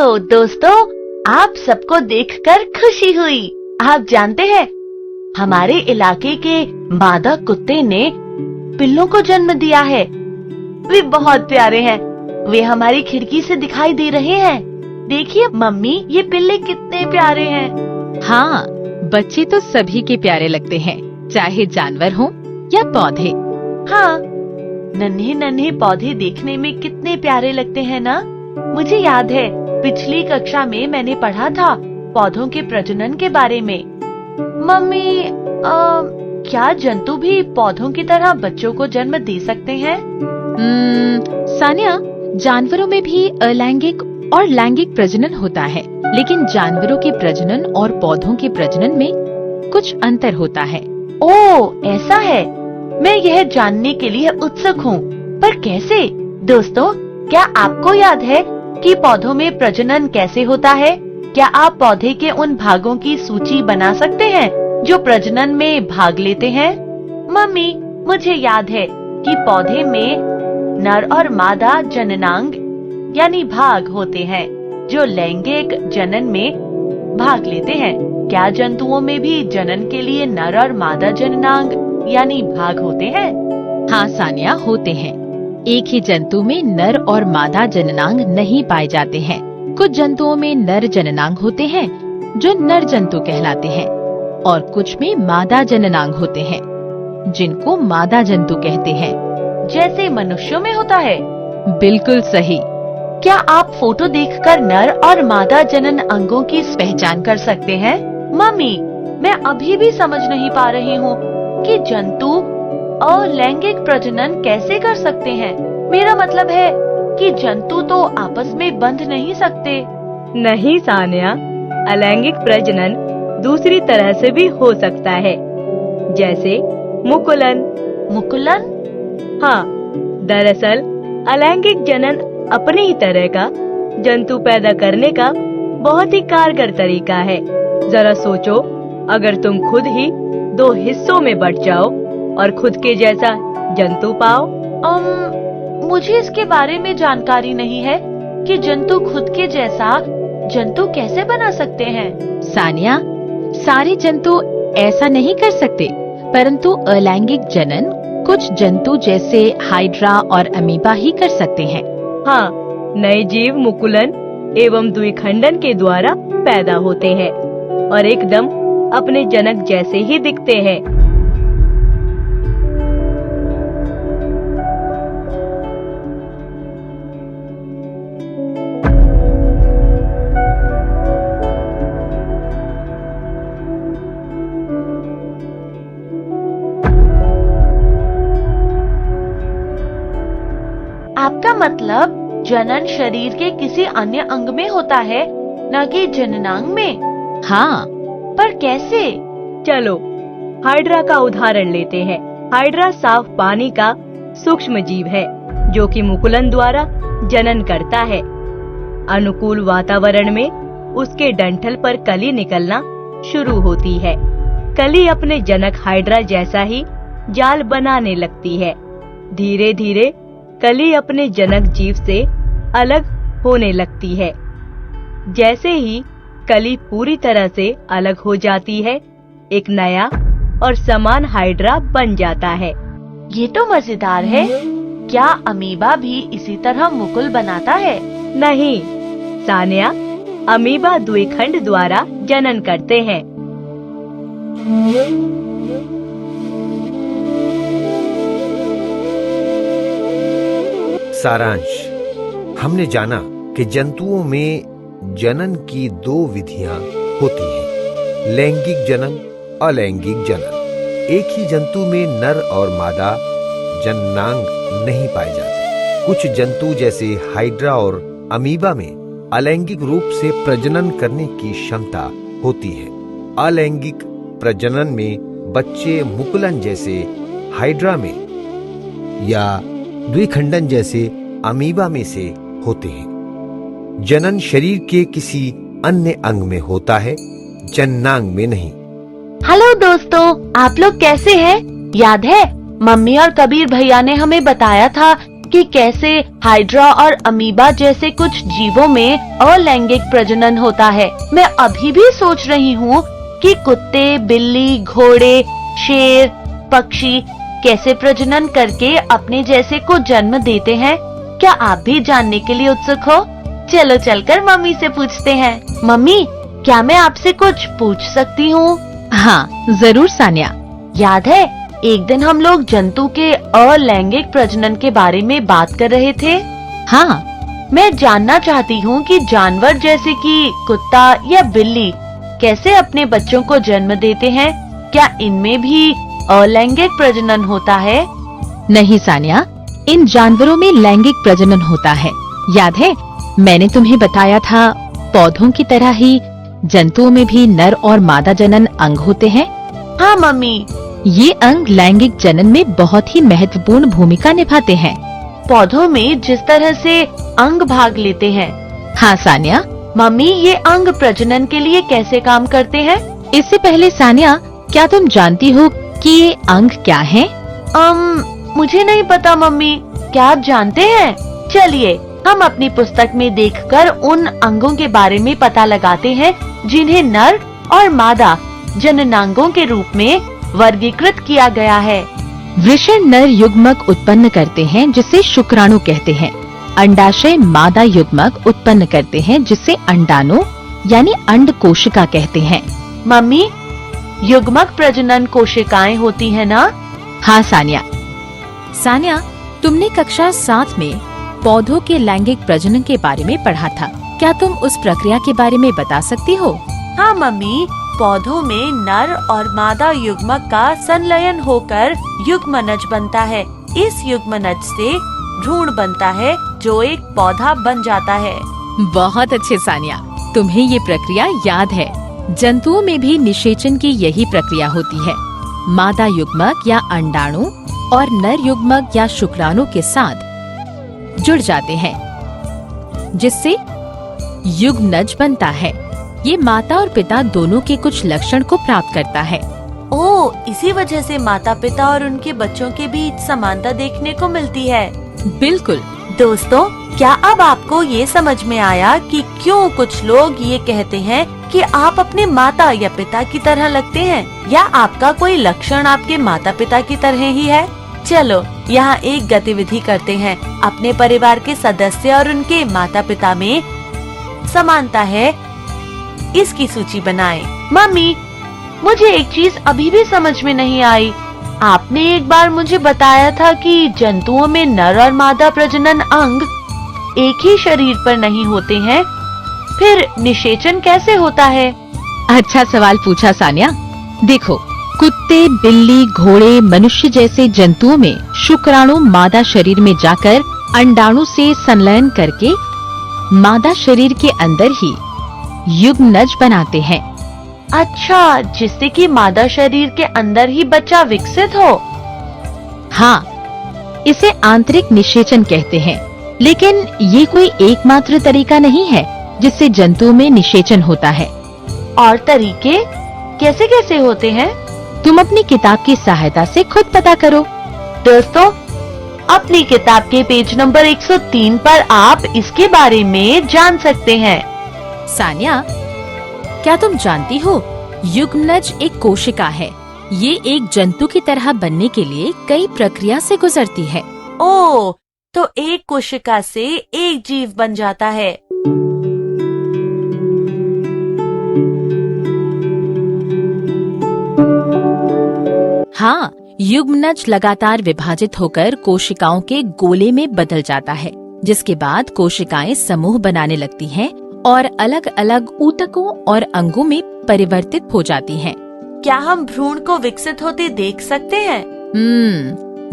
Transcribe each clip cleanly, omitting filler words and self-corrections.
Hello दोस्तों, आप सबको देखकर खुशी हुई। आप जानते हैं, हमारे इलाके के मादा कुत्ते ने पिल्लों को जन्म दिया है। वे बहुत प्यारे हैं। वे हमारी खिड़की से दिखाई दे रहे हैं। देखिए मम्मी, ये पिल्ले कितने प्यारे हैं। हाँ, बच्चे तो सभी के प्यारे लगते हैं, चाहे जानवर हो या पौधे। हाँ, नन्हे नन्हे पौधे देखने में कितने प्यारे लगते हैं ना। मुझे याद है, पिछली कक्षा में मैंने पढ़ा था पौधों के प्रजनन के बारे में। मम्मी, क्या जंतु भी पौधों की तरह बच्चों को जन्म दे सकते हैं? सानिया, जानवरों में भी अलैंगिक और लैंगिक प्रजनन होता है, लेकिन जानवरों के प्रजनन और पौधों के प्रजनन में कुछ अंतर होता है। ओह, ऐसा है। मैं यह जानने के लिए उत्सुक हूँ, पर कैसे? दोस्तों, क्या आपको याद है कि पौधों में प्रजनन कैसे होता है? क्या आप पौधे के उन भागों की सूची बना सकते हैं जो प्रजनन में भाग लेते हैं? मम्मी, मुझे याद है कि पौधे में नर और मादा जननांग यानी भाग होते हैं जो लैंगिक जनन में भाग लेते हैं। क्या जंतुओं में भी जनन के लिए नर और मादा जननांग यानी भाग होते हैं? हाँ सानिया, होते हैं। एक ही जंतु में नर और मादा जननांग नहीं पाए जाते हैं। कुछ जंतुओं में नर जननांग होते हैं जो नर जंतु कहलाते हैं, और कुछ में मादा जननांग होते हैं जिनको मादा जंतु कहते हैं। जैसे मनुष्यों में होता है? बिल्कुल सही। क्या आप फोटो देखकर नर और मादा जनन अंगों की पहचान कर सकते हैं? मम्मी, मैं अभी भी समझ नहीं पा रही हूँ कि जंतु अलैंगिक प्रजनन कैसे कर सकते हैं। मेरा मतलब है कि जंतु तो आपस में बंध नहीं सकते। नहीं सानिया, अलैंगिक प्रजनन दूसरी तरह से भी हो सकता है, जैसे मुकुलन। मुकुलन? हाँ, दरअसल अलैंगिक जनन अपनी ही तरह का जंतु पैदा करने का बहुत ही कारगर तरीका है। जरा सोचो, अगर तुम खुद ही दो हिस्सों में बट जाओ और खुद के जैसा जंतु पाओ। मुझे इसके बारे में जानकारी नहीं है कि जंतु खुद के जैसा जंतु कैसे बना सकते हैं। सानिया, सारे जंतु ऐसा नहीं कर सकते, परंतु अलैंगिक जनन कुछ जंतु जैसे हाइड्रा और अमीबा ही कर सकते हैं। हाँ, नए जीव मुकुलन एवं द्विखंडन के द्वारा पैदा होते हैं और एकदम अपने जनक जैसे ही दिखते हैं। आपका मतलब जनन शरीर के किसी अन्य अंग में होता है, न कि जननांग में? हाँ, पर कैसे? चलो हाइड्रा का उदाहरण लेते हैं। हाइड्रा साफ पानी का सूक्ष्म जीव है जो कि मुकुलन द्वारा जनन करता है। अनुकूल वातावरण में उसके डंठल पर कली निकलना शुरू होती है। कली अपने जनक हाइड्रा जैसा ही जाल बनाने लगती है। धीरे धीरे कली अपने जनक जीव से अलग होने लगती है। जैसे ही कली पूरी तरह से अलग हो जाती है, एक नया और समान हाइड्रा बन जाता है। ये तो मजेदार है। क्या अमीबा भी इसी तरह मुकुल बनाता है? नहीं सानिया, अमीबा द्विखंड द्वारा जनन करते हैं। सारांश, हमने जाना कि जंतुओं में जनन की दो विधियां होती हैं, लैंगिक जनन, अलैंगिक जनन। एक ही जंतु में नर और मादा जननांग नहीं पाए जाते। कुछ जंतु जैसे हाइड्रा और अमीबा में अलैंगिक रूप से प्रजनन करने की क्षमता होती है। अलैंगिक प्रजनन में बच्चे मुकुलन जैसे हाइड्रा में या द्विखंडन जैसे अमीबा में से होते हैं। जनन शरीर के किसी अन्य अंग में होता है, जननांग में नहीं। हेलो दोस्तों, आप लोग कैसे हैं? याद है, मम्मी और कबीर भैया ने हमें बताया था कि कैसे हाइड्रा और अमीबा जैसे कुछ जीवों में अलैंगिक प्रजनन होता है। मैं अभी भी सोच रही हूँ कि कुत्ते, बिल्ली, घोड़े, शेर, पक्षी कैसे प्रजनन करके अपने जैसे को जन्म देते हैं। क्या आप भी जानने के लिए उत्सुक हो? चलो चलकर मम्मी से पूछते हैं। मम्मी, क्या मैं आपसे कुछ पूछ सकती हूँ? हाँ, जरूर सानिया। याद है एक दिन हम लोग जंतु के अलैंगिक प्रजनन के बारे में बात कर रहे थे। हाँ, मैं जानना चाहती हूँ कि जानवर जैसे कि कुत्ता या बिल्ली कैसे अपने बच्चों को जन्म देते हैं। क्या इनमें भी अलैंगिक प्रजनन होता है? नहीं सानिया, इन जानवरों में लैंगिक प्रजनन होता है। याद है मैंने तुम्हें बताया था, पौधों की तरह ही जंतुओं में भी नर और मादा जनन अंग होते हैं। हाँ मम्मी, ये अंग लैंगिक जनन में बहुत ही महत्वपूर्ण भूमिका निभाते हैं। पौधों में जिस तरह से अंग भाग लेते हैं। हाँ सानिया। मम्मी, ये अंग प्रजनन के लिए कैसे काम करते हैं? इससे पहले सानिया, क्या तुम जानती हो कि ये अंग क्या हैं? मुझे नहीं पता मम्मी, क्या आप जानते हैं? चलिए हम अपनी पुस्तक में देखकर उन अंगों के बारे में पता लगाते हैं जिन्हें नर और मादा जननांगों के रूप में वर्गीकृत किया गया है। वृषण नर युग्मक उत्पन्न करते हैं जिसे शुक्राणु कहते हैं। अंडाशय मादा युग्मक उत्पन्न करते हैं जिसे अंडाणु यानी अंड कोशिका कहते हैं। मम्मी, युग्मक प्रजनन कोशिकाएं होती है ना? हाँ सानिया। सानिया, तुमने कक्षा 7 में पौधों के लैंगिक प्रजनन के बारे में पढ़ा था। क्या तुम उस प्रक्रिया के बारे में बता सकती हो? हाँ मम्मी, पौधों में नर और मादा युग्मक का संलयन होकर युग्मनज बनता है। इस युग्मनज से भ्रूण बनता है जो एक पौधा बन जाता है। बहुत अच्छे सानिया, तुम्हें ये प्रक्रिया याद है। जंतुओं में भी निषेचन की यही प्रक्रिया होती है। मादा युग्मक या अंडाणु और नर युग्मक या शुक्राणु के साथ जुड़ जाते हैं जिससे युग्मनज बनता है। ये माता और पिता दोनों के कुछ लक्षण को प्राप्त करता है। ओह, इसी वजह से माता पिता और उनके बच्चों के बीच समानता देखने को मिलती है। बिल्कुल। दोस्तों, क्या अब आपको ये समझ में आया कि क्यों कुछ लोग ये कहते हैं कि आप अपने माता या पिता की तरह लगते हैं, या आपका कोई लक्षण आपके माता पिता की तरह ही है? चलो यहाँ एक गतिविधि करते हैं। अपने परिवार के सदस्य और उनके माता पिता में समानता है, इसकी सूची बनाएं। मम्मी, मुझे एक चीज अभी भी समझ में नहीं आई। आपने एक बार मुझे बताया था कि जंतुओं में नर और मादा प्रजनन अंग एक ही शरीर पर नहीं होते हैं, फिर निषेचन कैसे होता है? अच्छा सवाल पूछा सानिया। देखो, कुत्ते, बिल्ली, घोड़े, मनुष्य जैसे जंतुओं में शुक्राणु मादा शरीर में जाकर अंडाणु से संलयन करके मादा शरीर के अंदर ही युग्मनज बनाते हैं। अच्छा, जिससे कि मादा शरीर के अंदर ही बच्चा विकसित हो। हाँ, इसे आंतरिक निषेचन कहते हैं। लेकिन ये कोई एकमात्र तरीका नहीं है जिससे जंतुओं में निषेचन होता है। और तरीके कैसे कैसे होते हैं? तुम अपनी किताब की सहायता से खुद पता करो। दोस्तों, अपनी किताब के पेज नंबर 103 पर आप इसके बारे में जान सकते हैं। सानिया, क्या तुम जानती हो युग्मनज एक कोशिका है। ये एक जंतु की तरह बनने के लिए कई प्रक्रिया से गुजरती है। ओह, तो एक कोशिका से एक जीव बन जाता है। हाँ, युग्मनज लगातार विभाजित होकर कोशिकाओं के गोले में बदल जाता है, जिसके बाद कोशिकाएं समूह बनाने लगती हैं और अलग अलग ऊतकों और अंगों में परिवर्तित हो जाती हैं। क्या हम भ्रूण को विकसित होते देख सकते हैं?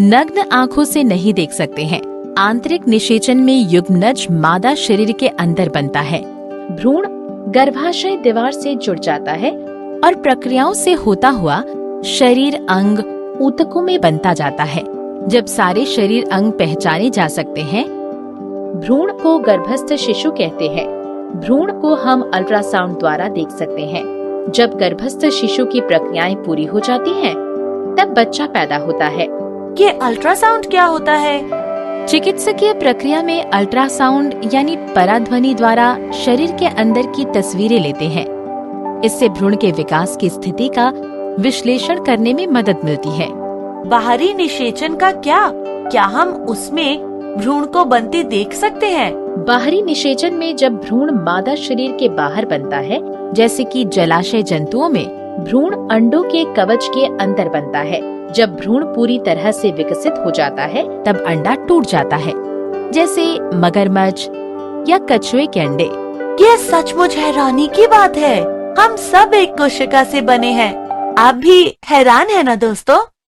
नग्न आँखों से नहीं देख सकते हैं। आंतरिक निषेचन में युग्मनज मादा शरीर के अंदर बनता है। भ्रूण गर्भाशय दीवार से जुड़ जाता है और प्रक्रियाओं से होता हुआ शरीर अंग ऊतकों में बनता जाता है। जब सारे शरीर अंग पहचाने जा सकते हैं, भ्रूण को गर्भस्थ शिशु कहते हैं। भ्रूण को हम अल्ट्रासाउंड द्वारा देख सकते हैं। जब गर्भस्थ शिशु की प्रक्रियाएं पूरी हो जाती हैं, तब बच्चा पैदा होता है। ये अल्ट्रासाउंड क्या होता है? चिकित्सकीय प्रक्रिया में अल्ट्रासाउंड यानी पराध्वनि द्वारा शरीर के अंदर की तस्वीरें लेते हैं। इससे भ्रूण के विकास की स्थिति का विश्लेषण करने में मदद मिलती है। बाहरी निषेचन का क्या हम उसमें भ्रूण को बनते देख सकते हैं? बाहरी निषेचन में जब भ्रूण मादा शरीर के बाहर बनता है, जैसे कि जलाशय जंतुओं में भ्रूण अंडों के कवच के अंदर बनता है। जब भ्रूण पूरी तरह से विकसित हो जाता है तब अंडा टूट जाता है, जैसे मगरमच्छ या कछुए के अंडे। ये सचमुच हैरानी की बात है। हम सब एक कोशिका से बने हैं। आप भी हैरान है ना दोस्तों?